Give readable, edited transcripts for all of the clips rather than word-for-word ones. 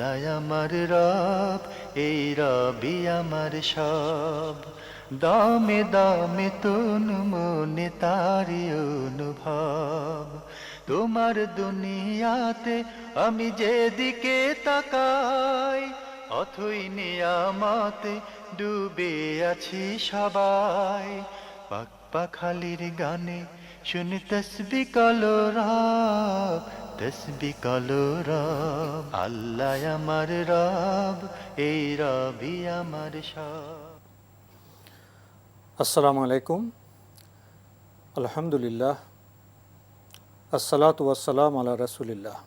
আল্লাহ আমার রব, এই রবি আমার সব। দামে দামে তন মনে তারি অনুভব। তোমার দুনিয়াতে আমি যেদিকে তাকাই, অথই নিয়ামতে ডুবে আছি সবাই। পাক পাখালির গানে শুনি তসবি কলো রব, তসবি কলো রব। আল্লাহ আমার রব, এই রবি আমার সব। আসসালামু আলাইকুম, আলহামদুলিল্লাহ, আসসালাতু ওয়াসসালাম আলা রাসূলিল্লাহ।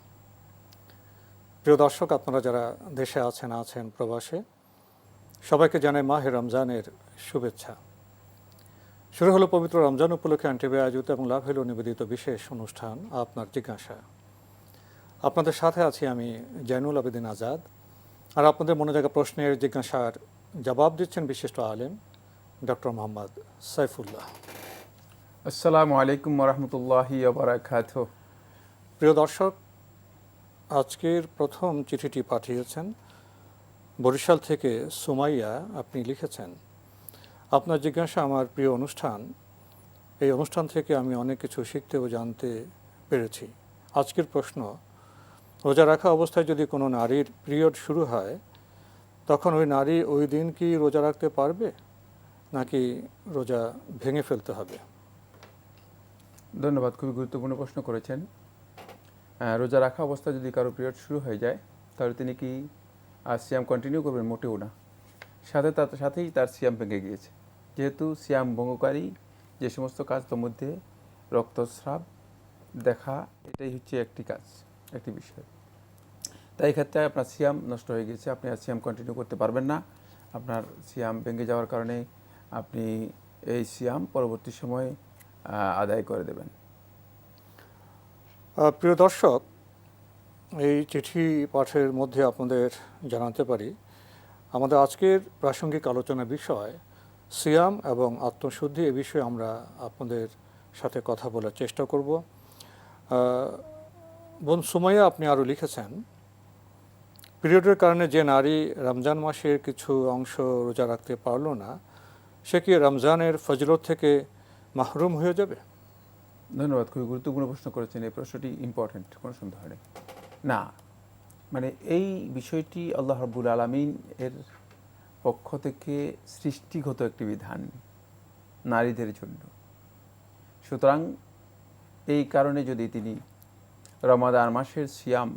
প্রিয় দর্শক, আপনারা যারা দেশে আছেন প্রবাসে, সবাইকে জানাই মাহে রমজানের শুভেচ্ছা। শুরু হলো পবিত্র রমজান উপলক্ষে আনটিভি আয়োজিত এবং লাভ হলো নিবেদিত বিশেষ অনুষ্ঠান আপনার জিজ্ঞাসা। আপনাদের সাথে আছি আমি জয়নুল আবেদিন আজাদ। আর আপনাদের মনে জায়গা প্রশ্নের জিজ্ঞাসার জবাব দিচ্ছেন বিশিষ্ট আলেম ডক্টর মোহাম্মদ সাইফুল্লাহ। আসসালামু আলাইকুম ওরহমতুল্লাহি ওয়া বারাকাতুহু। প্রিয় দর্শক, আজকের প্রথম চিঠিটি পাঠিয়েছেন বরিশাল থেকে সুমাইয়া। আপনি লিখেছেন, আপনার জিজ্ঞাসা আমার প্রিয় অনুষ্ঠান। এই অনুষ্ঠান থেকে আমি অনেক কিছু শিখতে ও জানতে পেরেছি। আজকের প্রশ্ন, রোজা রাখা অবস্থায় যদি কোনো নারীর পিরিয়ড শুরু হয়, তখন ওই নারী ওই দিন কি রোজা রাখতে পারবে, নাকি রোজা ভেঙে ফেলতে হবে? ধন্যবাদ, খুবই গুরুত্বপূর্ণ প্রশ্ন করেছেন। রোজা রাখা অবস্থায় যদি কারো পিরিয়ড শুরু হয়ে যায়, তাহলে তিনি কি সিয়াম কন্টিনিউ করবেন? মোটেও না। সাথেই তার সিয়াম ভেঙে গিয়েছে। যেহেতু সিয়াম ভঙ্গকারী যে সমস্ত কাজ, তার মধ্যে রক্তস্রাব দেখা, এটাই হচ্ছে একটি বিষয়। তাই ক্ষেত্রে আপনার সিয়াম নষ্ট হয়ে গেছে, আপনি আর সিয়াম কন্টিনিউ করতে পারবেন না। আপনার সিয়াম ভেঙে যাওয়ার কারণে আপনি এই সিয়াম পরবর্তী সময়ে আদায় করে দেবেন। প্রিয় দর্শক, এই চিঠি পাঠের মধ্যে আপনাদের জানাতে পারি, আমাদের আজকের প্রাসঙ্গিক আলোচনার বিষয় সিয়াম এবং আত্মশুদ্ধি। এ বিষয়ে আমরা আপনাদের সাথে কথা বলার চেষ্টা করব। বোন সুমাইয়া, আপনি আরও লিখেছেন, পিরিয়ডের কারণে যে নারী রমজান মাসের কিছু অংশ রোজা রাখতে পারল না, সে কি রমজানের ফজিলত থেকে মাহরুম হয়ে যাবে? ধন্যবাদ, খুবই গুরুত্বপূর্ণ প্রশ্ন করেছেন। এই প্রশ্নটি ইম্পর্টেন্ট, কোনো সন্দেহ নেই। না, মানে এই বিষয়টি আল্লাহ রাব্বুল আলামিন এর পক্ষ থেকে সৃষ্টিগত একটি বিধান নারীদের জন্য। সুতরাং এই কারণে যদি তিনি রমাদান মাসের সিয়াম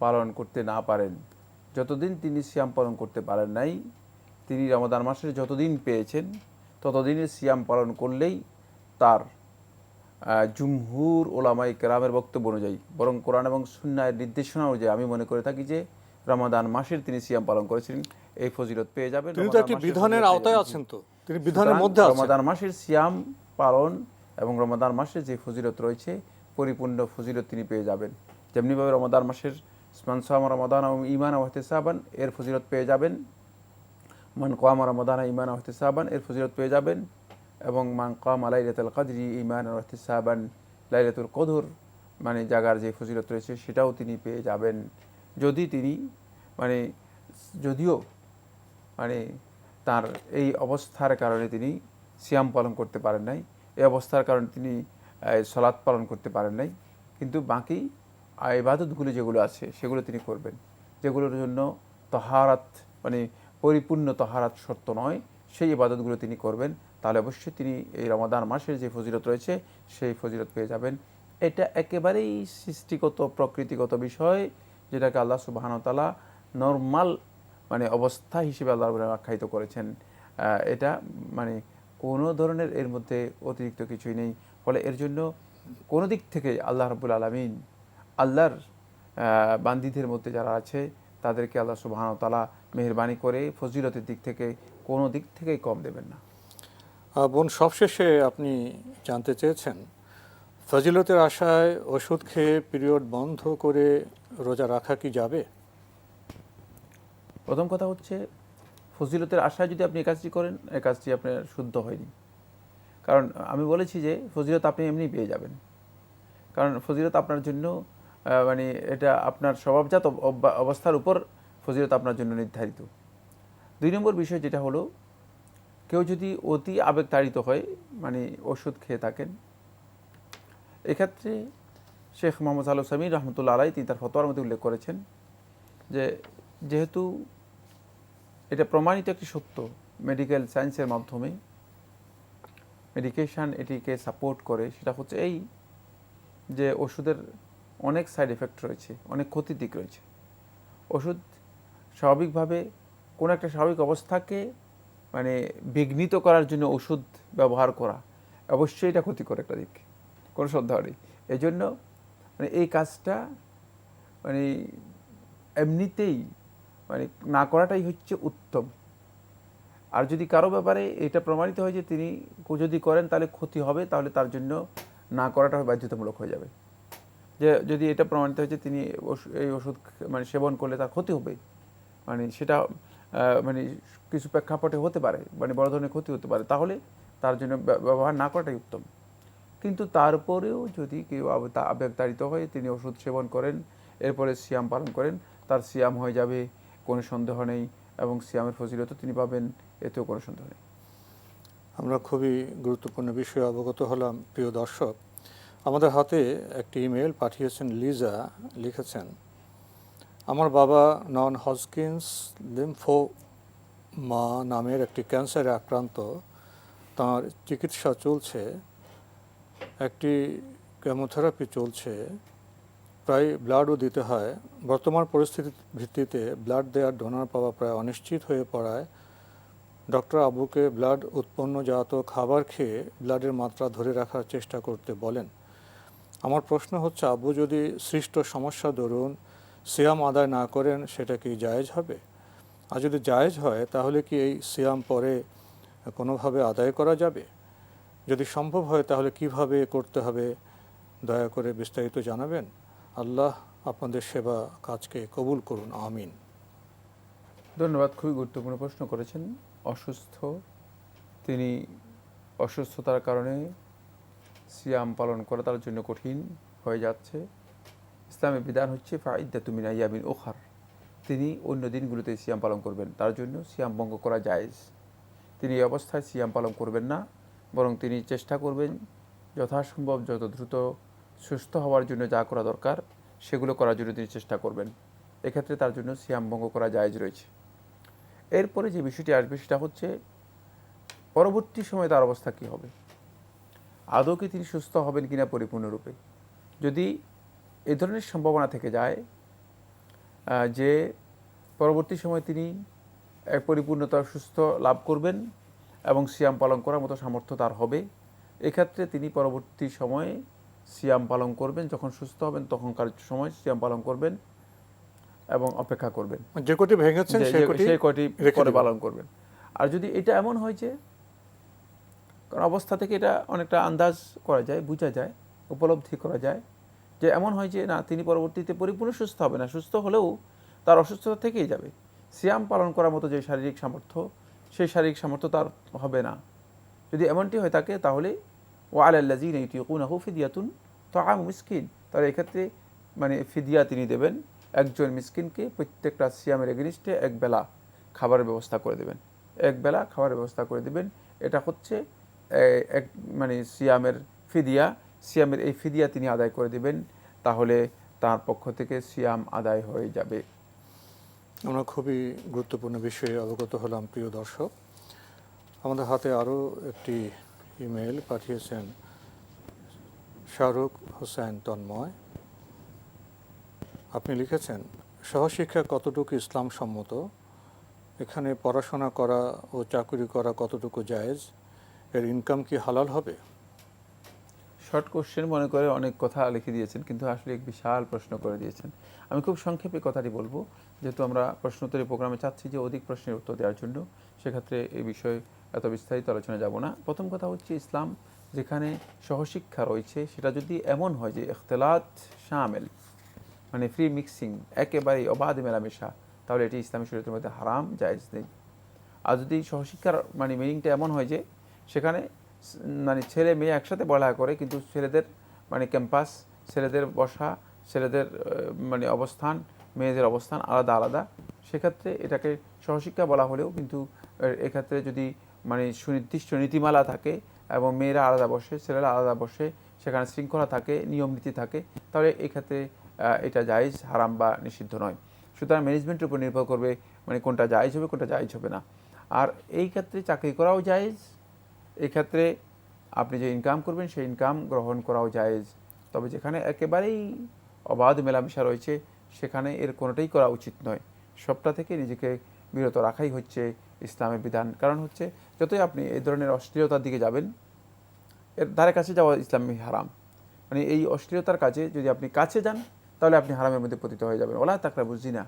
পালন করতে না পারেন, যতদিন তিনি সিয়াম পালন করতে পারেন নাই, তিনি রমাদান মাসের যতদিন পেয়েছেন ততদিনের সিয়াম পালন করলেই তার জুমহুর ওলামায়ে কেরামের বক্তব্য অনুযায়ী, বরং কোরআন এবং সুন্নাহের নির্দেশনা অনুযায়ী আমি মনে করে থাকি যে রমাদান মাসের তিনি সিয়াম পালন করেছেন, এই ফজিলত পেয়ে যাবেন। তিনি তো একটি বিধানের আওতায় আছেন, তো তিনি বিধানের মধ্যে আছেন। রমাদান মাসের সিয়াম পালন এবং রমাদান মাসের যে ফজিলত রয়েছে, পরিপূর্ণ ফজিলত তিনি পেয়ে যাবেন। যেমনিভাবে রমাদান মাসের মান সামা রমাদান ঈমানান ওয়া ইহতিসাবান এর ফজিলত পেয়ে যাবেন, মান কামা রমাদান ঈমানান ওয়া ইহতিসাবান এর ফজিলত পেয়ে যাবেন, এবং মান কামা লাইলাতুল কদরি ঈমানান ওয়া ইহতিসাবান লাইলাতুল কদর মানে জাগার যে ফজিলত রয়েছে সেটাও তিনি পেয়ে যাবেন। যদি তিনি যদিও তার এই অবস্থার কারণে তিনি সিয়াম পালন করতে পারেন নাই, এই অবস্থার কারণে তিনি সালাত পালন করতে পারেন নাই, কিন্তু বাকি ইবাদতগুলো যেগুলো আছে সেগুলো তিনি করবেন, যেগুলোর জন্য তহারাত পরিপূর্ণ তহারাত শর্ত নয়, সেই ইবাদতগুলো তিনি করবেন। তাহলে অবশ্যই তিনি এই রমাদান মাসের যে ফজিলত রয়েছে সেই ফজিলত পেয়ে যাবেন। এটা একেবারেই সৃষ্টিগত প্রকৃতিগত বিষয়, যেটাকে আল্লাহ সুবহানাহু ওয়া তাআলা নরমাল অবস্থা হিসেবে আল্লাহ আখ্যায়িত করেছেন। এটা কোনো ধরনের এর মধ্যে অতিরিক্ত কিছুই নেই। ফলে এর জন্য কোনো দিক থেকে আল্লাহ রাব্বুল আলামিন আল্লাহর বান্দীদের মধ্যে যারা আছে তাদেরকে আল্লাহ সুবহানাহু ওয়া তাআলা মেহেরবানি করে ফজিলতের দিক থেকে কোনো দিক থেকেই কম দেবেন না। বোন, সবশেষে আপনি জানতে চেয়েছেন, ফজিলতের আশায় ওষুধ খেয়ে পিরিয়ড বন্ধ করে রোজা রাখা কি যাবে? প্রথম কথা হচ্ছে, ফজিলতের আশায় যদি আপনি এই কাজটি করেন, এই কাজটি আপনার শুদ্ধ হয়নি। কারণ আমি বলেছি যে ফজিলত আপনি এমনি পেয়ে যাবেন, কারণ ফজিলত আপনার জন্য মানে এটা আপনার স্বভাবজাত অবস্থার উপর ফজিলত আপনার জন্য নির্ধারিত। 2 নম্বর বিষয় যেটা হলো, কেউ যদি অতি আবেগতাড়িত হয়, মানে ওষুধ খেয়ে থাকেন, এক্ষেত্রে শেখ মোহাম্মদ আল সামির রহমতুল্লাহ আলাই তিনি তার ফতোয়ার মধ্যে উল্লেখ করেছেন যে যেহেতু এটা প্রমাণিত একটি সত্য, মেডিকেল সায়েন্সের মাধ্যমে মেডিকেশন এটিকে সাপোর্ট করে, সেটা হচ্ছে এই যে ওষুধের অনেক সাইড এফেক্ট রয়েছে, অনেক ক্ষতির দিক রয়েছে। ওষুধ স্বাভাবিকভাবে কোনো একটা স্বাভাবিক অবস্থাকে মানে বিঘ্নিত করার জন্য ওষুধ ব্যবহার করা অবশ্যই এটা ক্ষতিকর একটা দিক, কোনো সন্দেহ নেই। এই জন্য মানে এই কাজটা মানে এমনিতেই মানে না করাটাই হচ্ছে উত্তম। আর যদি কারো ব্যাপারে এটা প্রমাণিত হয় যে তিনি যদি করেন তাহলে ক্ষতি হবে, তাহলে তার জন্য না করাটা বাধ্যতামূলক হয়ে যাবে। যে যদি এটা প্রমাণিত হয় যে তিনি এই ওষুধ মানে সেবন করলে তার ক্ষতি হবে, মানে সেটা মানে কিছু প্রেক্ষাপটে হতে পারে, মানে বড় ধরনের ক্ষতি হতে পারে, তাহলে তার জন্য ব্যবহার না করাটাই উত্তম। কিন্তু তারপরেও যদি কেউ আবেগতাড়িত হয়ে তিনি ওষুধ সেবন করেন, এরপরে সিয়াম পালন করেন, তার সিয়াম হয়ে যাবে, কোনো সন্দেহ নেই, এবং সিয়ামের ফজিলতও তিনি পাবেন, এতেও কোনো সন্দেহ নেই। আমরা খুবই গুরুত্বপূর্ণ বিষয়ে অবগত হলাম। প্রিয় দর্শক, আমাদের হাতে একটি ইমেল পাঠিয়েছেন লিজা, লিখেছেন, আমার বাবা নন হজকিন্স লিম্ফোমা নামের একটি ক্যান্সারে আক্রান্ত, তার চিকিৎসা চলছে, একটি কেমোথেরাপি চলছে, প্রায় ব্লাডও দিতে হয়। বর্তমান পরিস্থিতির ভিত্তিতে ব্লাড দেওয়ার ডোনার পাওয়া প্রায় অনিশ্চিত হয়ে পড়ায় ডক্টর আবুকে ব্লাড উৎপন্নজাত খাবার খেয়ে ব্লাডের মাত্রা ধরে রাখার চেষ্টা করতে বলেন। আমার প্রশ্ন হচ্ছে, আবু যদি সৃষ্ট সমস্যা দরুন সিয়াম আদায় না করেন, সেটা কি জায়েজ হবে? আর যদি জায়েজ হয়, তাহলে কি এই সিয়াম পরে কোনোভাবে আদায় করা যাবে? যদি সম্ভব হয়, তাহলে কিভাবে করতে হবে, দয়া করে বিস্তারিত জানাবেন। আল্লাহ আপনাদের সেবা কাজকে কবুল করুন, আমিন। ধন্যবাদ, খুবই গুরুত্বপূর্ণ প্রশ্ন করেছেন। অসুস্থ, তিনি অসুস্থতার কারণে সিয়াম পালন করা তার জন্য কঠিন হয়ে যাচ্ছে। ইসলামের বিধান হচ্ছে ফাইদ্দাতু মিন আইয়ামিন উখার, তিনি অন্য দিনগুলোতে সিয়াম পালন করবেন, তার জন্য সিয়াম ভঙ্গ করা জায়েজ। তিনি এই অবস্থায় সিয়াম পালন করবেন না, বরং তিনি চেষ্টা করবেন যথাসম্ভব যত দ্রুত সুস্থ হওয়ার জন্য যা করা দরকার সেগুলো করার জন্য তিনি চেষ্টা করবেন। এক্ষেত্রে তার জন্য সিয়াম ভঙ্গ করা জায়েজ রয়েছে। এরপরে যে বিষয়টি আসবে সেটা হচ্ছে পরবর্তী সময়ে তার অবস্থা কী হবে, আদৌ কি তিনি সুস্থ হবেন কিনা পরিপূর্ণরূপে। যদি এ ধরনের সম্ভাবনা থেকে যায় যে পরবর্তী সময়ে তিনি এক পরিপূর্ণতা সুস্থ লাভ করবেন এবং সিয়াম পালন করার মতো সামর্থ্য তার হবে, এক্ষেত্রে তিনি পরবর্তী সময়ে সিয়াম পালন করবেন, যখন সুস্থ হবেন তখনকার সময় সিয়াম পালন করবেন এবং অপেক্ষা করবেন, যে কটি ভেঙেছেন সেই কটি পরে পালন করবেন। আর যদি এটা এমন হয় যে, কারণ অবস্থা থেকে এটা অনেকটা আন্দাজ করা যায়, বোঝা যায়, উপলব্ধি করা যায়, যে এমন হয় যে না, তিনি পরবর্তীতে পরিপূর্ণ সুস্থ হবে না, সুস্থ হলেও তার অসুস্থতা থেকেই যাবে, সিয়াম পালন করার মতো যে শারীরিক সামর্থ্য, সেই শারীরিক সামর্থ্য তার হবে না। যদি এমনটি হয় থাকে, তাহলে ওয়ালাল্লাযীনা ইউতীকুনাহু ফিদিয়াতুন তাআমু মিসকিন, তাহলে এক্ষেত্রে মানে ফিদিয়া তিনি দেবেন, একজন মিসকিনকে প্রত্যেকটা সিয়ামের এগেনিস্টে এক বেলা খাবারের ব্যবস্থা করে দেবেন, এক বেলা খাবারের ব্যবস্থা করে দেবেন। এটা হচ্ছে এক মানে সিয়ামের ফিদিয়া, সিয়ামের এই ফিদিয়া তিনি আদায় করে দেবেন, তাহলে তার পক্ষ থেকে সিয়াম আদায় হয়ে যাবে। আমরা খুবই গুরুত্বপূর্ণ বিষয়ে অবগত হলাম। প্রিয় দর্শক, আমাদের হাতে আরও একটি ইমেল পাঠিয়েছেন শাহরুখ হোসেন তন্ময়। আপনি লিখেছেন, সহশিক্ষা কতটুকু ইসলাম সম্মত? এখানে পড়াশোনা করা ও চাকরি করা কতটুকু জায়েজ? এর ইনকাম কি হালাল হবে? শর্ট কোশ্চেন মনে করে অনেক কথা লিখে দিয়েছেন, কিন্তু আসলে এক বিশাল প্রশ্ন করে দিয়েছেন। আমি খুব সংক্ষেপে কথাটি বলবো, যেহেতু আমরা প্রশ্নোত্তরী প্রোগ্রামে চাচ্ছি যে অধিক প্রশ্নের উত্তর দেওয়ার জন্য, সেক্ষেত্রে এই বিষয়ে এত বিস্তারিত আলোচনা যাব না। প্রথম কথা হচ্ছে, ইসলাম যেখানে সহশিক্ষা রয়েছে, সেটা যদি এমন হয় যে ইখতিলাত শামিল, মানে ফ্রি মিক্সিং, একেবারেই অবাধ মেলামেশা, তাহলে এটি ইসলামী শরীয়তের মধ্যে হারাম, জায়েজ নেই। আর যদি সহশিক্ষার মানে মিনিংটা এমন হয় যে সেখানে মানে ছেলে মেয়ে একসাথে পড়ালেখা করে, কিন্তু ছেলেদের মানে ক্যাম্পাস, ছেলেদের বসা, ছেলেদের মানে অবস্থান, মেয়েদের অবস্থান আলাদা আলাদা। সেক্ষেত্রে এটাকে সহশিক্ষা বলা হলেও কিন্তু এক্ষেত্রে যদি মানে সুনির্দিষ্ট নীতিমালা থাকে এবং মেয়েরা আলাদা বসে, ছেলেরা আলাদা বসে, সেখানে শৃঙ্খলা থাকে, নিয়ম নীতি থাকে, তাহলে এক্ষেত্রে এটা জায়েজ, হারাম বা নিষিদ্ধ নয়। সুতরাং ম্যানেজমেন্টের উপর নির্ভর করবে মানে কোনটা জায়েজ হবে, কোনটা জায়েজ হবে না। আর এই ক্ষেত্রে চাকরি করাও জায়েজ, এই ক্ষেত্রে আপনি যে ইনকাম করবেন সেই ইনকাম গ্রহণ করাও জায়েজ। তবে যেখানে একেবারেই অবাধ মেলামেশা রয়েছে সেখানে এর কোনোটাই করা উচিত নয়। সবটা থেকে নিজেকে বিরত রাখাই হচ্ছে ইসলামের বিধান। কারণ হচ্ছে যতই আপনি এই ধরনের অশ্লীলতার দিকে যাবেন, এর ধারে কাছে যাওয়া ইসলামী হারাম। মানে এই অশ্লীলতার কাজে যদি আপনি কাছে যান তাহলে আপনি হারামের মধ্যে পতিত হয়ে যাবেন। ওলা তাকরা বুঝি না,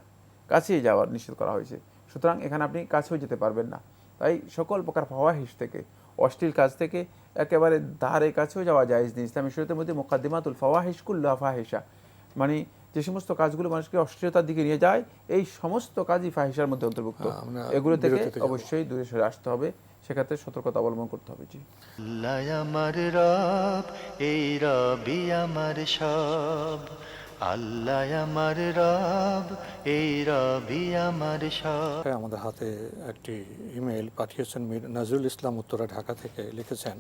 কাছেই যাওয়ার নিষেধ করা হয়েছে। সুতরাং এখানে আপনি কাছেও যেতে পারবেন না। তাই সকল প্রকার ফাওয়াহিশ থেকে, অশ্লীল কাজ থেকে একেবারে ধারে কাছেও যাওয়া জায়েজ নেই। ইসলামী শরীয়তের মধ্যে মুকাদ্দিমাতুল ফাওয়াহিশ কুল্লুহা ফাহিশা, মানে যে সমস্ত কাজগুলো মানুষকে অশ্লীলতার দিকে নিয়ে যায় এই সমস্ত কাজই ফাহিশার মধ্যে অন্তর্ভুক্ত। এগুলো থেকে অবশ্যই দূরে সরে আসতে হবে, সেক্ষেত্রে সতর্কতা অবলম্বন করতে হবে। জি, আল্লাহ আমার রব, এই রবি আমার সব। আল্লাহ আমার রব, এই রবি আমার সব। আমাদের হাতে একটি ইমেল পাঠিয়েছেন মীর নজরুল ইসলাম, উত্তরা, ঢাকা থেকে লিখেছেন,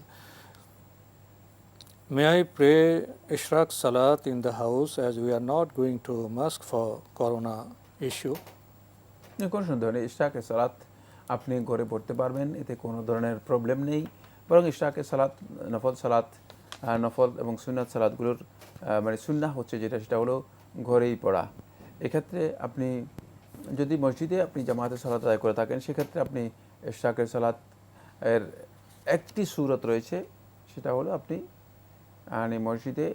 May I pray Ishraq Salat in the house as we are not going to mosque for corona issue? কোনো সন্দেহ নেই, ইশরাকে সালাত আপনি ঘরে পড়তে পারবেন, এতে কোনো ধরনের প্রবলেম নেই। বরং ইশরাকে সালাত, নফল সালাত, নফল এবং সুন্নাত সালাতগুলোর মানে সুন্নাহ হচ্ছে যেটা, সেটা হলো ঘরেই পড়া। এক্ষেত্রে আপনি যদি মসজিদে আপনি জামাতে সালাত আদায় করে থাকেন, সেক্ষেত্রে আপনি ইশরাকের সালাত এর একটি সূরত রয়েছে, সেটা হলো আপনি মানে মসজিদে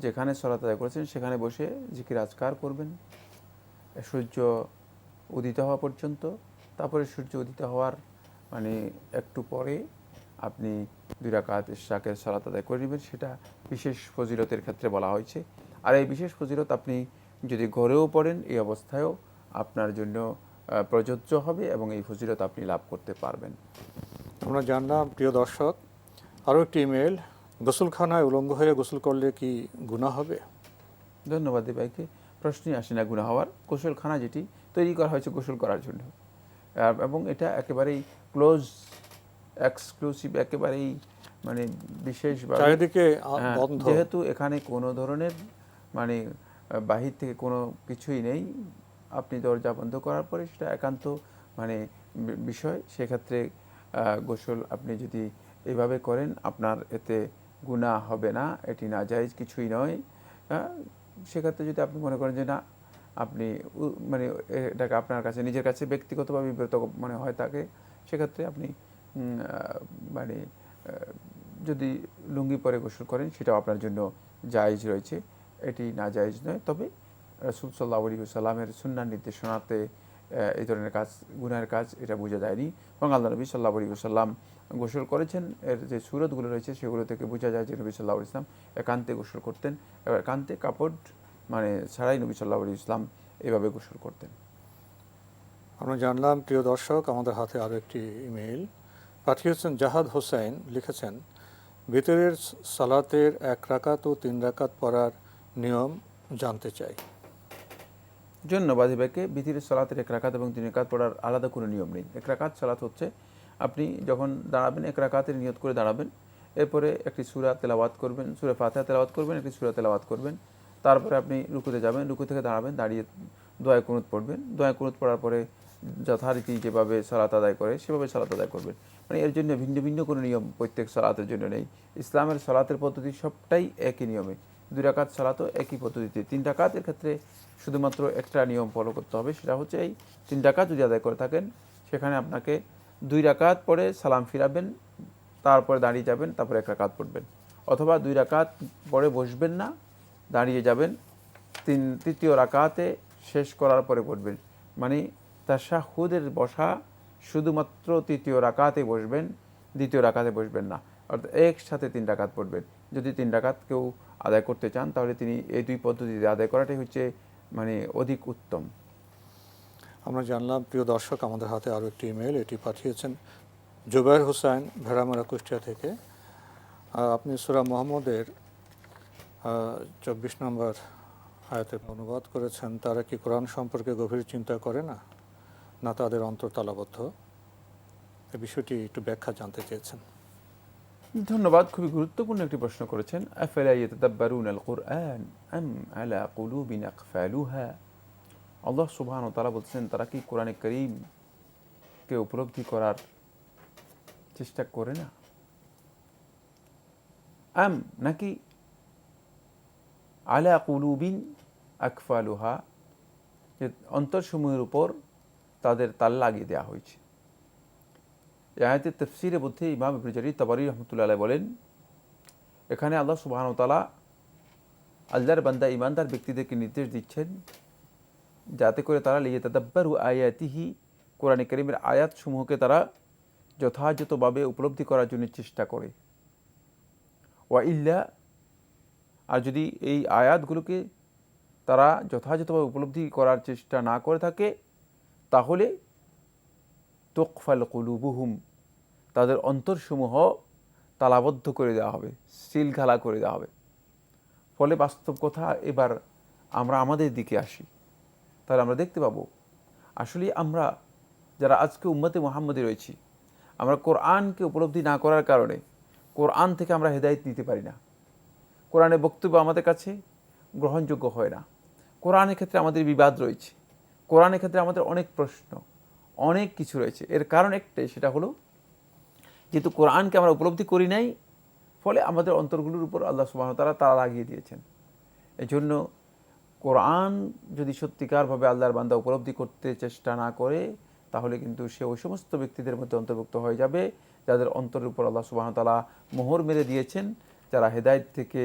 যেখানে সালাত আদায় করেছেন সেখানে বসে জিকির আজকার করবেন সূর্য উদিত হওয়া পর্যন্ত। তারপরে সূর্য উদিত হওয়ার মানে একটু পরে আপনি 2 রাকাত ইশরাকের সালাত আদায় করে নেবেন। সেটা বিশেষ ফজিলতের ক্ষেত্রে বলা হয়েছে। আর এই বিশেষ ফজিলত আপনি যদি ঘরেও পড়েন এই অবস্থায়ও আপনার জন্য প্রযোজ্য হবে এবং এই ফজিলত আপনি লাভ করতে পারবেন। আমরা জানলাম, প্রিয় দর্শক, আরও একটি ইমেল, গোসলখানায় উলঙ্গ হয়ে গোসল করলে কি গুনাহ হবে? ধন্যবাদ ভাইকে। প্রশ্নই আসে না গুনাহ হওয়ার। গোসলখানা যেটি তৈরি করা হয়েছে গোসল করার জন্য, এবং এটা একেবারেই ক্লোজ, এক্সক্লুসিভ, একেবারেই মানে বিশেষভাবে চারিদিকে বন্ধ, যেহেতু এখানে কোনো ধরনের মানে বাহির থেকে কোনো কিছুই নেই, আপনি দরজা বন্ধ করার পরে সেটা একান্ত মানে বিষয়। সেক্ষেত্রে গোসল আপনি যদি এইভাবে করেন আপনার এতে গুনাহ হবে না, এটি নাজায়েজ কিছুই নয়। সেক্ষেত্রে যদি আপনি মনে করেন যে না, আপনি মানে এটাকে আপনার কাছে নিজের কাছে ব্যক্তিগতভাবে বিব্রত মনে হয় থাকে, সেক্ষেত্রে আপনি মানে যদি লুঙ্গি পরে গোসল করেন সেটাও আপনার জন্য জায়েজ রয়েছে, এটি নাজায়েজ নয়। তবে রাসূল সাল্লাল্লাহু আলাইহি ওয়াসাল্লামের সুন্নাহ নির্দেশনাতে এই ধরনের কাজ গুনাহের কাজ এটা বোঝা যায়নি। এবং আল্লাহ নবী সাল্লাল্লাহু আলাইহি ওয়াসাল্লাম গোসল করেছেন, এর যে সূরতগুলো রয়েছে সেগুলো থেকে বোঝা যায় যে নবী সাল্লাল্লাহু আলাইহি ওয়াসাল্লাম একান্তে গোসল করতেন। একান্তে কাপড় মানে ছাড়াই নবী সাল্লাল্লাহু আলাইহি ওয়াসাল্লাম এভাবে গোসল করতেন। আমরা জানলাম, প্রিয় দর্শক, আমাদের হাতে আরও একটি ইমেল পাঠিয়েছেন জাহাদ হোসেন, লিখেছেন, ভিতরের সালাতের 1 রাকাত ও 3 রাকাত পড়ার নিয়ম জানতে চাই। ধন্যবাদ ভাইকে। ভিতরের সালাতের 1 রাকাত এবং 3 রাকাত পড়ার আলাদা কোনো নিয়ম নেই। 1 রাকাত সালাত হচ্ছে আপনি যখন দাঁড়াবেন 1 রাকাতের নিয়ত করে দাঁড়াবেন, এরপরে একটি সূরা তেলাওয়াত করবেন, সূরা ফাতিহা তেলাওয়াত করবেন, একটি সূরা তেলাওয়াত করবেন, তারপরে আপনি রুকুতে যাবেন, রুকু থেকে দাঁড়াবেন, দাঁড়িয়ে দোয়া কুনুত পড়বেন, দোয়া কুনুত পড়ার পরে যথারীতি যেভাবে সালাত আদায় করে সেভাবে সালাত আদায় করবেন। মানে এর জন্য ভিন্ন ভিন্ন কোনো নিয়ম প্রত্যেক সালাতের জন্য নেই। ইসলামের সালাতের পদ্ধতি সবটাই একই নিয়মে। 2 রাকাত সালাতও একই পদ্ধতিতে। 3 রাকাতের ক্ষেত্রে শুধুমাত্র একটা নিয়ম ফলো করতে হবে, সেটা হচ্ছে এই 3 রাকাত যদি আদায় করে থাকেন সেখানে আপনাকে 2 রাকাত পরে সালাম ফিরাবেন, তারপরে দাঁড়িয়ে যাবেন, তারপরে 1 রাকাত পড়বেন। অথবা 2 রাকাত পরে বসবেন না, দাঁড়িয়ে যাবেন, তৃতীয় রাকাতে শেষ করার পরে পড়বেন। মানে তাশাহুদের বসা শুধুমাত্র তৃতীয় রাকাতে বসবেন, দ্বিতীয় রাকাতে বসবেন না, অর্থাৎ একসাথে 3 রাকাত পড়বেন। যদি 3 রাকাত কেউ আদায় করতে চান তাহলে তিনি এই 2 পদ্ধতিতে আদায় করাটাই হচ্ছে মানে অধিক উত্তম। আমরা জানলাম, প্রিয় দর্শক, আমাদের হাতে আরও একটি ইমেল, এটি পাঠিয়েছেন জুবাইর হোসেন, ভেড়ামারা, কুষ্টিয়া থেকে। আপনি সূরা মুহাম্মদের 24 নম্বর আয়াতের অনুবাদ করেছেন, তারা কি কোরআন সম্পর্কে গভীর চিন্তা করে না, না তাদের অন্তর তালাবদ্ধ? এই বিষয়টি একটু ব্যাখ্যা জানতে চেয়েছেন। ধন্যবাদ, খুবই গুরুত্বপূর্ণ একটি প্রশ্ন করেছেন। আফালা ইয়াতাদাব্বারুনাল কুরআন আম আলা কুলুবিন আকফালুহা। আল্লাহ সুবহানাহু ওয়া তাআলা বলছেন, তারা কি কোরআনে কারীমকে উপলব্ধি করার চেষ্টা করে না? আম নাকি আলা কুলুবিন আকফালুহা, যে অন্তরসমূহের উপর তাদের তালা লাগিয়ে দেওয়া হয়েছে। এই আয়াতের তাফসীরের মধ্যে ইমাম ইবনে জারীর তাবরী রাহমাতুল্লাহ আলাইহি বলেন, এখানে আল্লাহ সুবহানাহু ওয়া তাআলা আল্লাহর বান্দা ঈমানদার ব্যক্তিদেরকে নির্দেশ দিচ্ছেন যাতে করে তারা লিয়াতাদাব্বারু আয়াতিহি, কোরআনে কারীমের আয়াতসমূহকে তারা যথাযথভাবে উপলব্ধি করার জন্য চেষ্টা করে। ওয়া ইল্লা, আর যদি এই আয়াতগুলোকে তারা যথাযথভাবে উপলব্ধি করার চেষ্টা না করে থাকে, তাহলে তুকফাল কুলুবুহুম, তাদের অন্তরসমূহ তালাবদ্ধ করে দেওয়া হবে, সিলঘালা করে দেওয়া হবে। ফলে বাস্তব কথা, এবার আমরা আমাদের দিকে আসি, তাহলে আমরা দেখতে পাবো আসলে আমরা যারা আজকে উম্মতে মুহাম্মদী রয়েছি, আমরা কোরআনকে উপলব্ধি না করার কারণে কোরআন থেকে আমরা হেদায়েত নিতে পারি না। কোরআনের বক্তব্য আমাদের কাছে গ্রহণযোগ্য হয় না। কোরআনের ক্ষেত্রে আমাদের বিবাদ রয়েছে, কোরআনের ক্ষেত্রে আমাদের অনেক প্রশ্ন, অনেক কিছু রয়েছে। এর কারণ একটাই, সেটা হলো যেহেতু কোরআনকে আমরা উপলব্ধি করি নাই, ফলে আমাদের অন্তরগুলোর উপর আল্লাহ সুবহানাহু ওয়া তাআলা তালা লাগিয়ে দিয়েছেন। এজন্য কোরআন যদি সত্যিকারভাবে আল্লাহর বান্দা উপলব্ধি করতে চেষ্টা না করে, তাহলে কিন্তু সে ওই সমস্ত ব্যক্তিদের মধ্যে অন্তর্ভুক্ত হয়ে যাবে যাদের অন্তরের উপর আল্লাহ সুবহানাহু ওয়া তাআলা মোহর মেরে দিয়েছেন, যারা হেদায়েত থেকে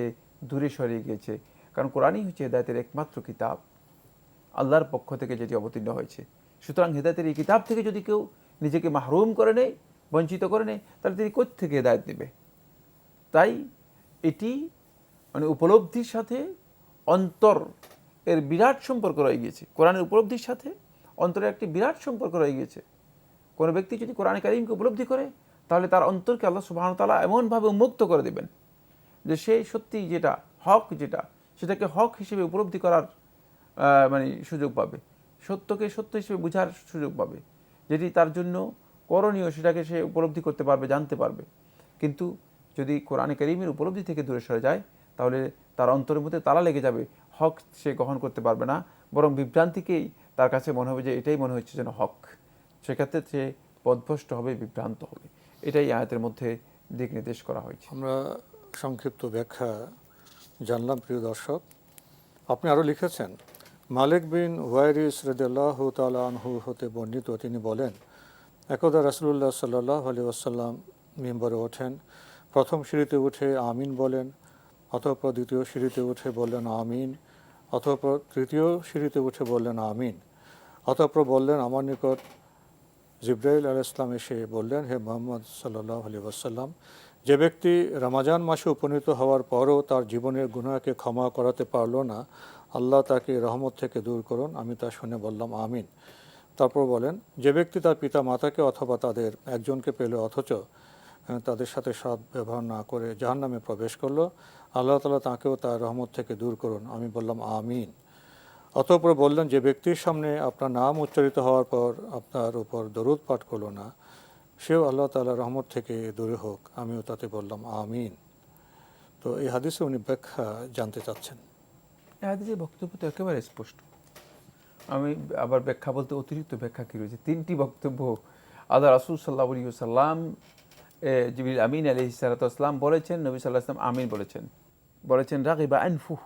দূরে সরিয়ে গিয়েছে। কারণ কোরআনই হচ্ছে হেদায়েতের একমাত্র কিতাব, আল্লাহর পক্ষ থেকে যেটি অবতীর্ণ হয়েছে। সুতরাং হেদায়েতের এই কিতাব থেকে যদি কেউ নিজেকে মাহরুম করে নেয়, বঞ্চিত করে নেয়, তাহলে তিনি কোথা থেকে হেদায়েত নেবে? তাই এটি মানে উপলব্ধির সাথে অন্তর এর বিরাট সম্পর্ক রয়ে গিয়েছে। কোরআনের উপলব্ধির সাথে অন্তরের একটি বিরাট সম্পর্ক রয়ে গিয়েছে। কোনো ব্যক্তি যদি কোরআনে কারীমকে উপলব্ধি করে, তাহলে তার অন্তরকে আল্লাহ সুবহানাহু ওয়া তাআলা এমনভাবে উন্মুক্ত করে দেবেন যে সে সত্যি যেটা হক, যেটা সেটাকে হক হিসেবে উপলব্ধি করার মানে সুযোগ পাবে, সত্যকে সত্য হিসেবে বোঝার সুযোগ পাবে। যেটি তার জন্য করণীয় সেটাকে সে উপলব্ধি করতে পারবে, জানতে পারবে। কিন্তু যদি কোরআনে কারীমের উপলব্ধি থেকে দূরে সরে যায়, তাহলে তার অন্তরের মধ্যে তালা লেগে যাবে, হক সে গ্রহণ করতে পারবে না, বরং বিভ্রান্তিকেই তার কাছে মনে হবে যে এটাই মনে হচ্ছে যেন হক। সেক্ষেত্রে সে পথভ্রষ্ট হবে, বিভ্রান্ত হবে। এটাই আয়াতের মধ্যে দিক নির্দেশ করা হয়েছে। আমরা সংক্ষিপ্ত ব্যাখ্যা জানলাম। প্রিয় দর্শক, আপনি আরও লিখেছেন, মালিক বিন ওয়াইরিস রাদিয়াল্লাহু তাআলা আনহু হতে বর্ণিত, তিনি বলেন, একদা রাসূলুল্লাহ সাল্লাল্লাহু আলাইহি ওয়াসাল্লাম মিম্বরে ওঠেন, প্রথম সিঁড়িতে উঠে আমিন বলেন, অতঃপর দ্বিতীয় সিঁড়িতে উঠে বললেন আমিন, অতঃপর তৃতীয় সিঁড়িতে উঠে বললেন আমিন, অতঃপর বললেন, আমার নিকট জিবরাইল আলাইহিস সালাম এসে বললেন, হে মুহাম্মদ সাল্লাল্লাহু আলাইহি ওয়াসাল্লাম, যে ব্যক্তি রমজান মাসে উপনীত হওয়ার পরও তার জীবনের গুনাহকে ক্ষমা করাতে পারল না, আল্লাহ তাকে রহমত থেকে দূর করুন। আমি তা শুনে বললাম আমিন। তারপর বলেন, যে ব্যক্তি তার পিতা মাতাকে অথবা তাদের একজনকে পেল অথচ তাদের সাথে সৎ ব্যবহার না করে জাহান্নামে প্রবেশ করলো, আল্লাহ তাআলা তাকেও তার রহমত থেকে দূর করুন। আমি বললাম আমিন। অতঃপর বললেন, যে ব্যক্তির সামনে আপনার নাম উচ্চারিত হওয়ার পর আপনার উপর দরুদ পাঠ করলো না, সেও আল্লাহ তাআলার রহমত থেকে দূরে হোক। আমিও তাতে বললাম আমিন। তো এই হাদিসে উনি ব্যাখ্যা জানতে চাচ্ছেন। এই হাদিসের বক্তব্য তো একেবারে স্পষ্ট। আমি আবার ব্যাখ্যা বলতে অতিরিক্ত ব্যাখ্যা কী রয়েছে, তিনটি বক্তব্য আল্লাহ রাসূল সাল্লাল্লাহু আলাইহি ওয়াসাল্লাম, জিবরিল আমিন আলাইহিস সালাতু ওয়াসসালাম বলেছেন, নবী সাল্লাল্লাহু আলাইহি ওয়াসাল্লাম আমিন বলেছেন রাগিবা আনফুহ,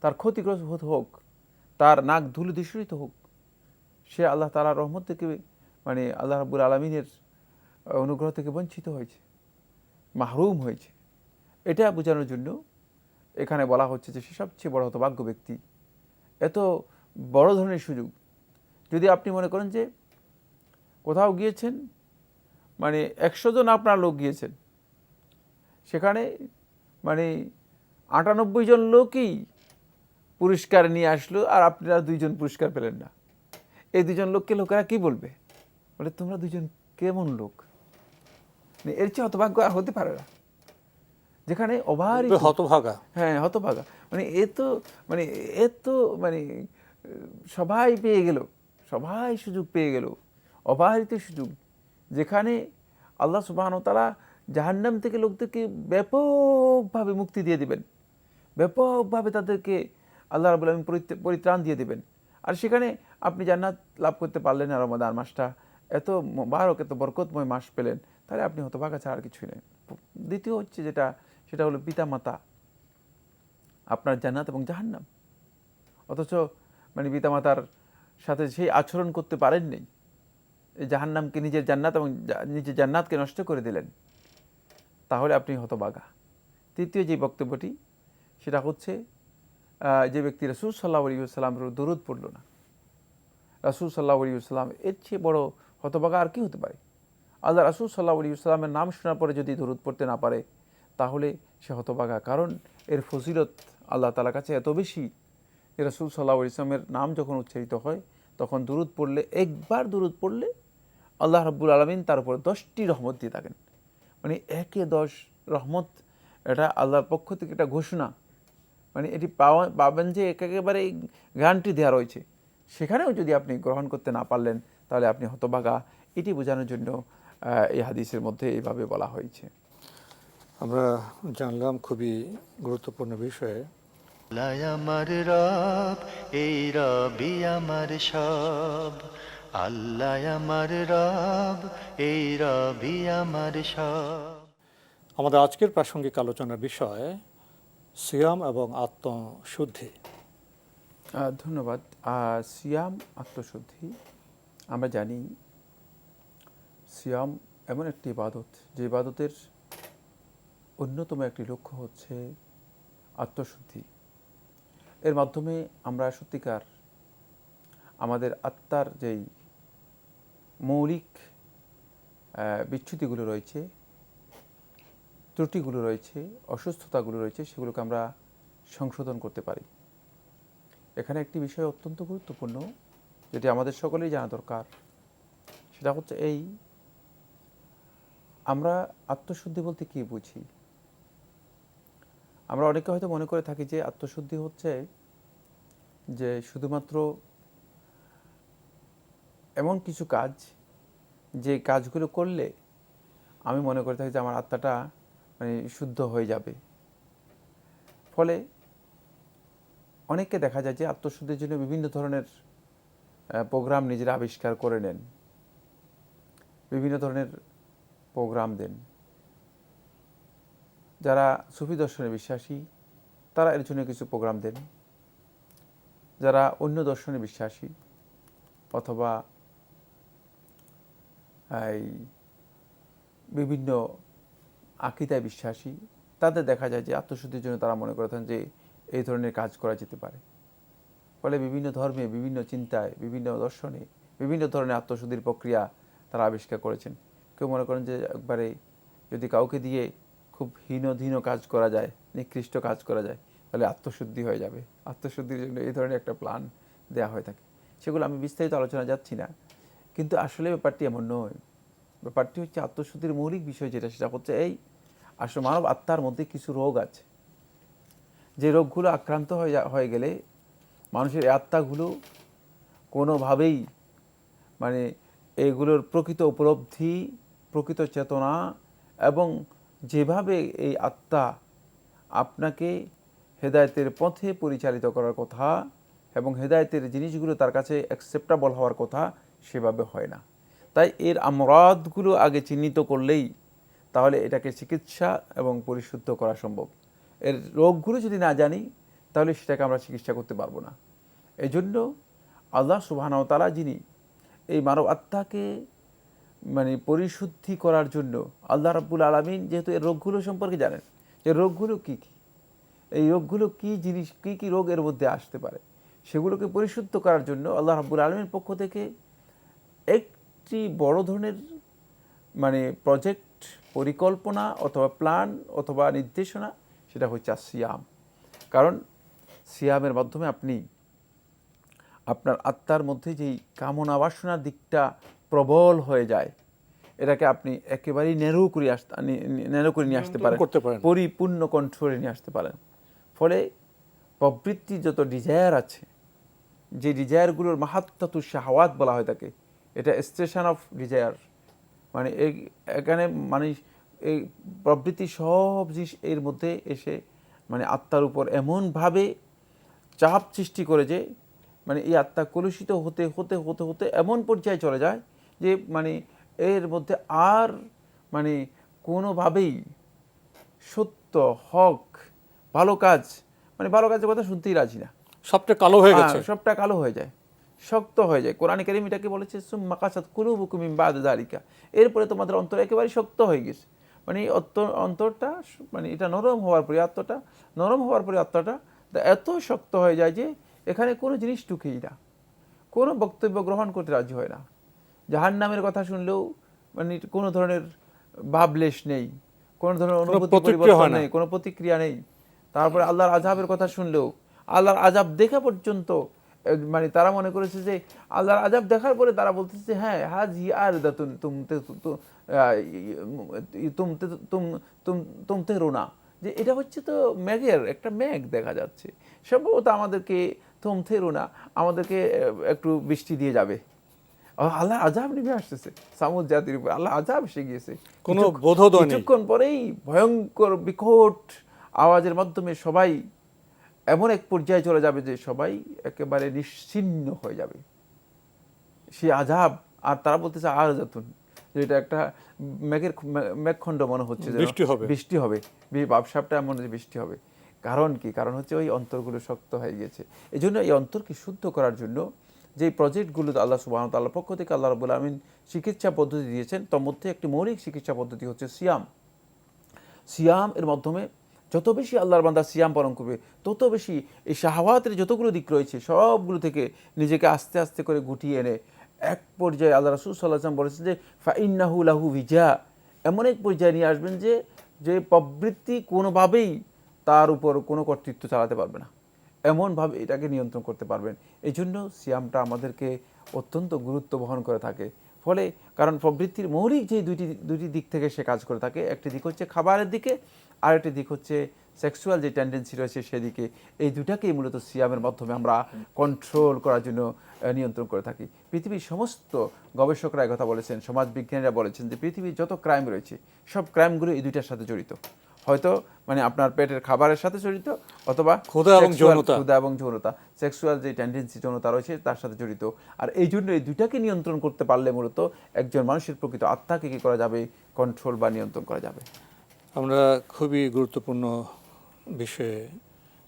তার ক্ষতিগ্রস্ত হোক, তার নাক ধুলো দূষিত হোক, সে আল্লাহ তাআলার রহমত থেকে মানে আল্লাহ রাব্বুল আলামিনের অনুগ্রহ থেকে বঞ্চিত হয়েছে, মাহরুম হয়েছে। এটা বোঝানোর জন্য এখানে বলা হচ্ছে যে সে সবচেয়ে বড় হতভাগ্য ব্যক্তি। এত বড় ধরনের সুযোগ, যদি আপনি মনে করেন যে কোথাও গিয়েছেন, মানে 100 জন আপনার লোক গিয়েছেন, সেখানে মানে 98 জন লোকই পুরস্কার নিয়ে আসলো, আর আপনারা 2 জন পুরস্কার পেলেন না। এই 2 জন লোককে লোকেরা কি বলবে? বলে তোমরা 2 জন কেমন লোক? এর চেয়ে হতভাগ্য আর হতে পারে না। যেখানে অবারিত হতভাগা, হ্যাঁ হতভাগা, মানে মানে এ তো মানে সবাই পেয়ে গেল, সবাই সুযোগ পেয়ে গেল, অবারিত সুযোগ, যেখানে আল্লাহ সুবহানাহু ওয়া তাআলা জাহান্নাম থেকে লোকদেরকে ব্যাপকভাবে মুক্তি দিয়ে দিবেন, ব্যাপকভাবে তাদেরকে আল্লাহ রাব্বুল আলামিন পরিত্রাণ দিয়ে দিবেন। আর সেখানে আপনি জান্নাত লাভ করতে পারলেন না, রমাদান মাসটা এত মোবারক, এত বরকতময় মাস পেলেন, তাহলে আপনি হতভাগা ছাড়া আর কিছুই নেই। দ্বিতীয় হচ্ছে যেটা, সেটা হলো পিতামাতা, আপনার জান্নাত এবং জাহান্নাম। অথচ মানে পিতামাতার সাথে সেই আচরণ করতে পারেননি, এই জাহান্নামকে নিজের জান্নাত এবং নিজের জান্নাতকে নষ্ট করে দিলেন, তাহলে আপনি হতভাগা। তৃতীয় যে বক্তব্যটি, সেটা হচ্ছে যে ব্যক্তি রাসূল সাল্লাল্লাহু আলাইহি ওয়াসাল্লামের দরুদ পড়ল না, রাসূল সাল্লাল্লাহু আলাইহি ওয়াসাল্লাম, এর চেয়ে বড় হতভাগা আর কি হতে পারে? আল্লাহ রাসূল সাল্লাল্লাহু আলাইহি ওয়াসাল্লামের নাম শোনার পরে যদি দরুদ পড়তে না পারে, তাহলে সে হতভাগা। কারণ এর ফজিলত আল্লাহ তাআলার কাছে এত বেশি যে রাসূল সাল্লাল্লাহু আলাইহি ওয়াসাল্লামের নাম যখন উচ্চারিত হয়, তখন দরুদ পড়লে, একবার দরুদ পড়লে আল্লাহ রাব্বুল আলামিন তার উপর 10টি রহমত দিয়ে থাকেন। মানে 10 রহমত, এটা আল্লাহর পক্ষ থেকে একটা ঘোষণা। মানে এটি পাবেন যে একেবারে গ্যারান্টি দেওয়া রয়েছে। সেখানেও যদি আপনি গ্রহণ করতে না পারলেন, তাহলে আপনি হতভাগা। এটি বোঝানোর জন্য এই হাদিসের মধ্যে এইভাবে বলা হয়েছে। আমরা জানলাম খুবই গুরুত্বপূর্ণ বিষয়ে। আল্লাহ আমার রব, এই রবি আমার সব। আল্লাহ আমার রব, এই রবি আমার সব। আমাদের আজকের প্রাসঙ্গিক আলোচনার বিষয় সিয়াম এবং আত্মশুদ্ধি। ধন্যবাদ। সিয়াম, আত্মশুদ্ধি। আমরা জানি সিয়াম এমন একটি ইবাদত, যে ইবাদতের অন্যতম একটি লক্ষ্য হচ্ছে আত্মশুদ্ধি। এর মাধ্যমে আমরা সত্যিকার আমাদের আত্মার যেই মৌলিক বিচ্যুতিগুলো রয়েছে, ত্রুটিগুলো রয়েছে, অসুস্থতাগুলো রয়েছে, সেগুলোকে আমরা সংশোধন করতে পারি। এখানে একটি বিষয় অত্যন্ত গুরুত্বপূর্ণ, যেটি আমাদের সকলেই জানা দরকার, সেটা হচ্ছে এই, আমরা আত্মশুদ্ধি বলতে কী বুঝি? আমরা অনেকে হয়তো মনে করে থাকি যে আত্মশুদ্ধি হচ্ছে যে শুধুমাত্র এমন কিছু কাজ, যে কাজগুলো করলে আমি মনে করে থাকি যে আমার আত্মাটা মানে শুদ্ধ হয়ে যাবে। ফলে অনেককে দেখা যায় যে আত্মশুদ্ধির জন্য বিভিন্ন ধরনের প্রোগ্রাম নিজেরা আবিষ্কার করে নেন, বিভিন্ন ধরনের প্রোগ্রাম দেন। যারা সুফি দর্শনে বিশ্বাসী, তারা এর জন্য কিছু প্রোগ্রাম দেন। যারা অন্য দর্শনে বিশ্বাসী অথবা এই বিভিন্ন আকীদায় বিশ্বাসী, তাদের দেখা যায় যে আত্মশুদ্ধির জন্য তারা মনে করে থাকেন যে এই ধরনের কাজ করা যেতে পারে। ফলে বিভিন্ন ধর্মে, বিভিন্ন চিন্তায়, বিভিন্ন দর্শনে বিভিন্ন ধরনের আত্মশুদ্ধির প্রক্রিয়া তারা আবিষ্কার করেছেন। কেউ মনে করেন যে একবারে যদি কাউকে দিয়ে খুব হীন কাজ করা যায়, নিকৃষ্ট কাজ করা যায়, তাহলে আত্মশুদ্ধি হয়ে যাবে। আত্মশুদ্ধির জন্য এই ধরনের একটা প্ল্যান দেওয়া হয়ে থাকে। সেগুলো আমি বিস্তারিত আলোচনা যাচ্ছি না, কিন্তু আসলে ব্যাপারটি এমন নয়। ব্যাপারটি হচ্ছে আত্মশুদ্ধির মৌলিক বিষয় যেটা, সেটা হচ্ছে এই, আসলে মানব আত্মার মধ্যে কিছু রোগ আছে, যে রোগগুলো আক্রান্ত হয়ে গেলে মানুষের আত্মাগুলো কোনোভাবেই মানে এগুলোর প্রকৃত উপলব্ধি, প্রকৃত চেতনা এবং যেভাবে এই আত্মা আপনাকে হেদায়েতের পথে পরিচালিত করার কথা এবং হেদায়েতের জিনিসগুলো তার কাছে অ্যাকসেপ্টেবল হওয়ার কথা, সেভাবে হয় না। তাই এর আমরাদগুলো আগে চিহ্নিত করলেই তাহলে এটাকে চিকিৎসা এবং পরিশুদ্ধ করা সম্ভব। এর রোগগুলো যদি না জানি, তাহলে সেটাকে আমরা চিকিৎসা করতে পারবো না। এই জন্য আল্লাহ সুবহানাহু ওয়া তাআলা, যিনি এই মানব আত্মাকে মানে পরিশুদ্ধি করার জন্য, আল্লাহ রাব্বুল আলামিন যেহেতু এর রোগগুলো সম্পর্কে জানেন, যে রোগগুলো কী কী, এই রোগগুলো কী জিনিস, কী কী রোগ এর মধ্যে আসতে পারে, সেগুলোকে পরিশুদ্ধ করার জন্য আল্লাহ রাব্বুল আলামিনের পক্ষ থেকে একটি বড় ধরনের মানে প্রজেক্ট, পরিকল্পনা অথবা প্ল্যান অথবা নির্দেশনা, সেটা হচ্ছে সিয়াম। কারণ সিয়ামের মাধ্যমে আপনি আপনার আত্মার মধ্যে যেই কামনা বাসনার দিকটা প্রবল হয়ে যায়, এটাকে আপনি একেবারেই নেরো করে নিয়ে আসতে পারেন, পরিপূর্ণ কন্ট্রোলে নিয়ে আসতে পারেন। ফলে প্রবৃত্তি যত ডিজায়ার আছে, যে ডিজায়ারগুলোর মাহাত্মাতু শাহওয়াত বলা হয় তাকে, এটা স্টেশন অফ ডিজায়ার, মানে এখানে মানে এই প্রবৃত্তি সব জিনিস এর মধ্যে এসে মানে আত্মার উপর এমনভাবে চাপ সৃষ্টি করে যে মানে এই আত্মা কলুষিত হতে হতে হতে হতে এমন পর্যায়ে চলে যায় যে মানে এর মধ্যে আর মানে কোনোভাবেই সত্য, হক, ভালো কাজ, মানে ভালো কাজের কথা শুনতেই রাজি না, সবটা কালো হয়ে গেছে। সবটা কালো হয়ে যায়, শক্ত হয়ে যায়। কোরআন কারীম এটাকে বলেছে সুম্মা কাসাত কুলুবুকুম মিন বাদি যালিকা, এরপরে তোমাদের অন্তর একেবারে শক্ত হয়ে গেছে। মানে অন্তরটা মানে এটা নরম হওয়ার পরে আত্মাটা এত শক্ত হয়ে যায় যে এখানে কোনো জিনিস ঢুকেই না, কোনো বক্তব্য গ্রহণ করতে রাজি হয় না। জাহান্নামের কথা শুনলেও মানে কোনো ধরনের ভাবলেশ নেই, কোনো ধরনের অনুভূতি পরিবর্তন নেই, কোনো প্রতিক্রিয়া নেই। তারপরে আল্লাহর আযাবের কথা শুনলেও, আল্লাহর আযাব দেখা পর্যন্ত মানে তারা মনে করেছে যে আল্লাহর আযাব দেখার পরে তারা বলতেছে যে হ্যাঁ হাজি আরদাতুন তুমতে রোনা, যে এটা হচ্ছে তো মেঘের একটা মেঘ দেখা যাচ্ছে, সম্ভবত আমাদেরকে তুমতে রোনা, আমাদেরকে একটু বৃষ্টি দিয়ে যাবে। আল্লাহ আযাব নেমে আসতেছে সামুদ জাতির উপর, আল্লাহ আযাব এসে গিয়েছে। কোনো বোধোদয় নেই। কিছুক্ষণ পরেই ভয়ঙ্কর বিকট আওয়াজের মাধ্যমে সবাই এমন এক পর্যায়ে চলে যাবে যে সবাই একেবারে নিশ্চিহ্ন হয়ে যাবে, সে আযাব। আর তারা বলতেছে আরজাতুন, যেটা একটা মেঘখণ্ড মনে হচ্ছে যে বৃষ্টি হবে, ভাবসাবটা এমন যে বৃষ্টি হবে। কারণ কি? কারণ হচ্ছে ওই অন্তরগুলো শক্ত হয়ে গেছে। এই জন্য এই অন্তরকে শুদ্ধ করার জন্য যে প্রজেক্টগুলো আল্লাহ সুবহানাহু ওয়া তাআলার পক্ষ থেকে আল্লাহ রাব্বুল আমিন চিকিৎসা পদ্ধতি দিয়েছেন, তার মধ্যে একটি মৌলিক চিকিৎসা পদ্ধতি হচ্ছে সিয়াম। সিয়াম এর মাধ্যমে যত বেশি আল্লাহর বান্দা সিয়াম পালন করবে, তত বেশি এই শাহওয়াতের যতগুলো দিক রয়েছে সবগুলো থেকে নিজেকে আস্তে আস্তে করে গুটিয়ে এনে এক পর্যায়ে আল্লাহ রাসূল সাল্লাল্লাহু আলাইহি ওয়াসাল্লাম বলেছেন যে ফাইন্নাহু লাহু ভিজা, এমন এক পর্যায়ে নিয়ে আসবেন যে যে প্রবৃত্তি কোনোভাবেই তার উপর কোনো কর্তৃত্ব চালাতে পারবে না, এমনভাবে এটাকে নিয়ন্ত্রণ করতে পারবেন। এই জন্য সিয়ামটা আমাদেরকে অত্যন্ত গুরুত্ব বহন করে থাকে। ফলে কারণ প্রবৃত্তির মৌলিক যে দুটি দিক থেকে সে কাজ করে থাকে, একটি দিক হচ্ছে খাবারের দিকে, আর একটি দিক হচ্ছে সেক্সুয়াল যে টেন্ডেন্সি রয়েছে সেদিকে। এই দুটাকেই মূলত সিয়ামের মাধ্যমে আমরা কন্ট্রোল করার জন্য নিয়ন্ত্রণ করে থাকি। পৃথিবীর সমস্ত গবেষকরা কথা বলেছেন, সমাজবিজ্ঞানীরা বলেছেন যে পৃথিবীর যত ক্রাইম রয়েছে সব ক্রাইমগুলো এই দুইটার সাথে জড়িত। হয়তো মানে আপনার পেটের খাবারের সাথে জড়িত, অথবা ক্ষুধা এবং যৌনতা, সেক্সুয়াল যে টেন্ডেন্সি যৌনতা রয়েছে তার সাথে জড়িত। আর এই জন্য এই দুইটাকে নিয়ন্ত্রণ করতে পারলে মূলত একজন মানুষের প্রকৃত আত্মাকে কী করা যাবে, কন্ট্রোল বা নিয়ন্ত্রণ করা যাবে। আমরা খুবই গুরুত্বপূর্ণ বিষয়ে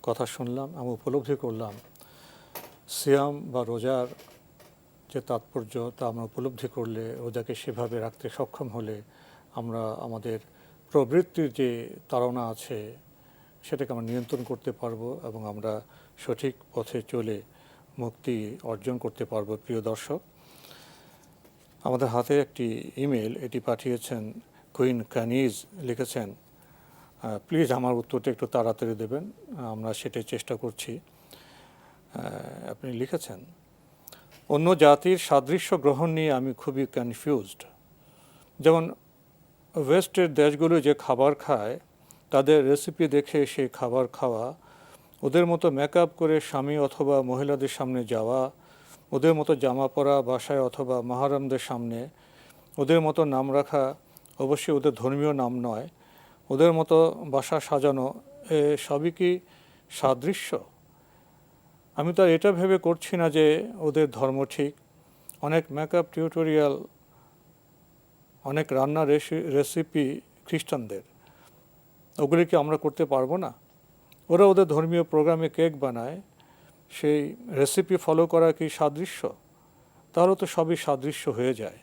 কথা শুনলাম, আমি উপলব্ধি করলাম সিয়াম বা রোজার যে তাৎপর্য তা আমরা উপলব্ধি করলে, রোজাকে সেভাবে রাখতে সক্ষম হলে আমরা আমাদের প্রবৃত্তির যে তাড়না আছে সেটাকে আমরা নিয়ন্ত্রণ করতে পারবো এবং আমরা সঠিক পথে চলে মুক্তি অর্জন করতে পারবো। প্রিয় দর্শক, আমাদের হাতে একটি ইমেল, এটি পাঠিয়েছেন কুইন কানিজ, লিখেছেন প্লিজ আমার উত্তরটা একটু তাড়াতাড়ি দেবেন, আমরা সেটাই চেষ্টা করছি। আপনি লিখেছেন অন্য জাতির সাদৃশ্য গ্রহণ নিয়ে আমি খুবই কনফিউজড। যেমন ওয়েস্টের দেশগুলো যে খাবার খায় তাদের রেসিপি দেখে সেই খাবার খাওয়া, ওদের মতো মেকআপ করে স্বামী অথবা মহিলাদের সামনে যাওয়া, ওদের মতো জামা পরা বাসায় অথবা মাহারামদের সামনে, ওদের মতো নাম রাখা, অবশ্যই ওদের ধর্মীয় নাম নয়, ওদের মতো বাসা সাজানো, এ সবই কি সাদৃশ্য? আমি তো এটা ভেবে করছি না যে ওদের ধর্ম ঠিক। অনেক মেকআপ টিউটোরিয়াল, অনেক রান্নার রেসিপি খ্রিস্টানদের, ওগুলি কি আমরা করতে পারবো না? ওরা ওদের ধর্মীয় প্রোগ্রামে কেক বানায়, সেই রেসিপি ফলো করা কি সাদৃশ্য? তাহলে তো সবই সাদৃশ্য হয়ে যায়।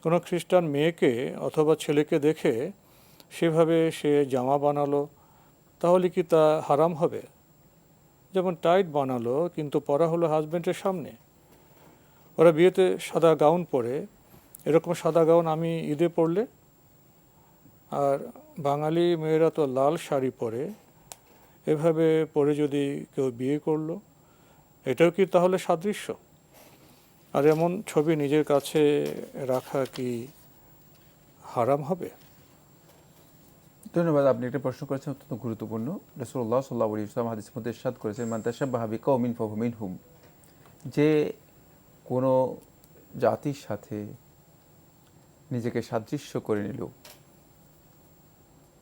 কোনো খ্রিস্টান মেয়েকে অথবা ছেলেকে দেখে সেভাবে সে জামা বানালো, তাহলে কি তা হারাম হবে? যেমন টাইট বানালো কিন্তু পরা হলো হাজব্যান্ডের সামনে। ওরা বিয়েতে সাদা গাউন পরে, এরকম সাদা গাউন আমি ঈদে পরলে, আর বাঙালি মেয়েরা তো লাল শাড়ি পরে, এভাবে পরে যদি কেউ বিয়ে করলো, এটাও কি তাহলে সাদৃশ্য? আর এমন ছবি নিজের কাছে রাখা কি হারাম হবে? ধন্যবাদ। আপনি একটা প্রশ্ন করেছেন অত্যন্ত গুরুত্বপূর্ণ। রাসূলুল্লাহ সাল্লাল্লাহু আলাইহি ওয়াসাল্লাম হাদিসের মধ্যে ইরশাদ করেছেন, মান তাশাব্বাহা বিকাউমিন ফাহুয়া মিনহুম, যে কোনো জাতির সাথে নিজেকে সাদৃশ্য করে নিল,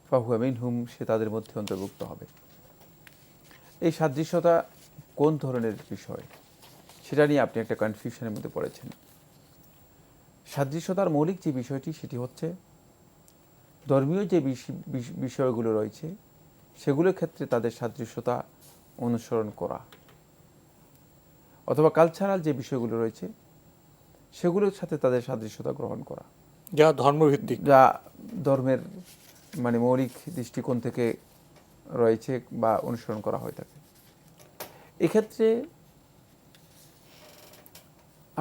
ফাহুয়া মিনহুম, সে তাদের মধ্যে অন্তর্ভুক্ত হবে। এই সাদৃশ্যতা কোন ধরনের বিষয়, সেটা নিয়ে আপনি একটা কনফিউশনের মধ্যে পড়েছেন। সাদৃশ্যতার মৌলিক যে বিষয়টি, সেটি হচ্ছে ধর্মীয় যে বিষয়গুলো রয়েছে সেগুলোর ক্ষেত্রে তাদের সাদৃশ্যতা অনুসরণ করা, অথবা কালচারাল যে বিষয়গুলো রয়েছে সেগুলোর সাথে তাদের সাদৃশ্যতা গ্রহণ করা, যা ধর্মভিত্তিক, যা ধর্মের মানে মৌলিক দৃষ্টিকোণ থেকে রয়েছে বা অনুসরণ করা হয়ে থাকে। এক্ষেত্রে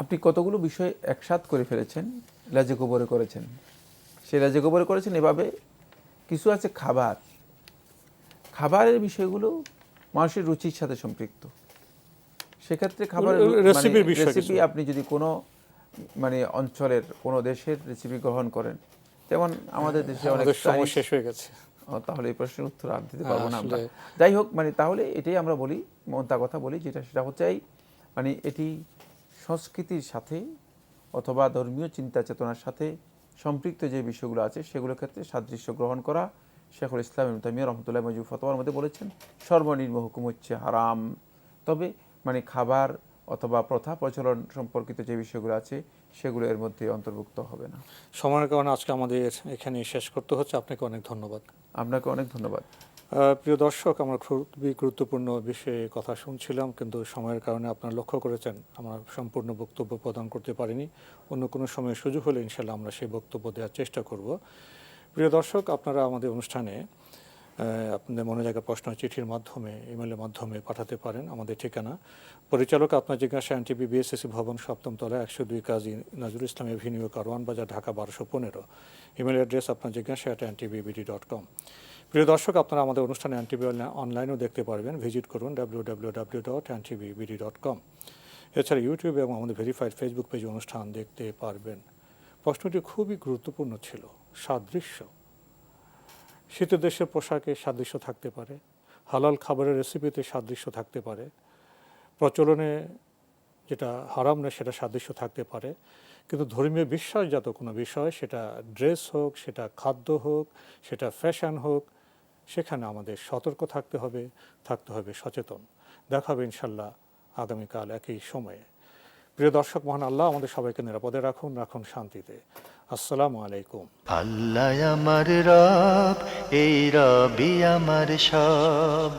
আপনি কতগুলো বিষয় একসাথ করে ফেলেছেন, লাজে গোবরে করেছেন। সেই লাজে গোবরে করেছেন এভাবে, কিছু আছে খাবারের বিষয়গুলো মানুষের রুচির সাথে সম্পৃক্ত। সেক্ষেত্রে খাবারের রেসিপি আপনি যদি কোনো মানে অঞ্চলের কোনো দেশের রেসিপি গ্রহণ করেন, যেমন আমাদের দেশে অনেক সময় শেষ হয়ে গেছে, তাহলে এই প্রশ্নের উত্তর আর দিতে পারবো না আমরা। যাই হোক, মানে তাহলে এটাই আমরা বলি, মনটা কথা বলি, সেটা হচ্ছে মানে এটি সংস্কৃতির সাথে অথবা ধর্মীয় চিন্তা চেতনার সাথে সম্পৃক্ত যে বিষয়গুলো আছে সেগুলোর ক্ষেত্রে সাদৃশ্য গ্রহণ করা। শেখুল ইসলাম ইবনে তাইমিয়া রাহমাতুল্লাহি আলাইহি ফতোয়ার মধ্যে বলেছেন, সর্বনিম্ন হুকুম হচ্ছে হারাম। তবে মানে খাবার অথবা প্রথা প্রচলন সম্পর্কিত যে বিষয়গুলো আছে সেগুলো এর মধ্যে অন্তর্ভুক্ত হবে না। সময়ের কারণে আজকে আমাদের এখানে শেষ করতে হচ্ছে। আপনাকে অনেক ধন্যবাদ। আপনাকে অনেক ধন্যবাদ। প্রিয় দর্শক, আমরা খুবই গুরুত্বপূর্ণ বিষয়ে কথা শুনছিলাম, কিন্তু সময়ের কারণে আপনারা লক্ষ্য করেছেন আমরা সম্পূর্ণ বক্তব্য প্রদান করতে পারিনি। অন্য কোনো সময় সুযোগ হলে ইনশাল্লাহ আমরা সেই বক্তব্য দেওয়ার চেষ্টা করব। প্রিয় দর্শক, আপনারা আমাদের অনুষ্ঠানে আপনাদের মনে জায়গা প্রশ্ন চিঠির মাধ্যমে, ইমেলের মাধ্যমে পাঠাতে পারেন। আমাদের ঠিকানা পরিচালক আপনার জিজ্ঞাসা, এনটিভি বিএসএসি ভবন, 7ম তলা, 102 কাজী নজরুল ইসলাম এভিনিউ, কারওয়ান বাজার, ঢাকা 1215। ইমেল অ্যাড্রেস আপনার জিজ্ঞাসা @ntv.com। প্রিয় দর্শক, আপনারা আমাদের অনুষ্ঠানে এনটিভি অনলাইনেও দেখতে পারবেন। ভিজিট করুন www.ntv.com। এছাড়া ইউটিউবে এবং আমাদের ভেরিফাইড ফেসবুক পেজে অনুষ্ঠান দেখতে পারবেন। প্রশ্নটি খুবই গুরুত্বপূর্ণ ছিল, সাদৃশ্য। শীতের দেশের পোশাকে সাদৃশ্য থাকতে পারে, হালাল খাবারের রেসিপিতে সাদৃশ্য থাকতে পারে, প্রচলনে যেটা হারাম না সেটা সাদৃশ্য থাকতে পারে, কিন্তু ধর্মীয় বিশ্বাসজাত কোনো বিষয়, সেটা ড্রেস হোক, সেটা খাদ্য হোক, সেটা ফ্যাশন হোক, সেখানে আমাদের সতর্ক থাকতে হবে সচেতন। দেখা হবে ইনশাল্লাহ আগামীকাল একই সময়ে। প্রিয় দর্শক, মহান আল্লাহ আমাদের সবাইকে নিরাপদে রাখুন শান্তিতে। আসসালামু আলাইকুম। আল্লাহ আমার রব, এই রবি আমার সব,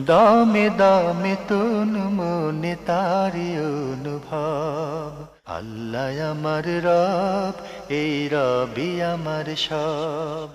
দামে দামে তুন মনে তারি অনুভব। আল্লাহ আমার রব, এই রবি আমার সব।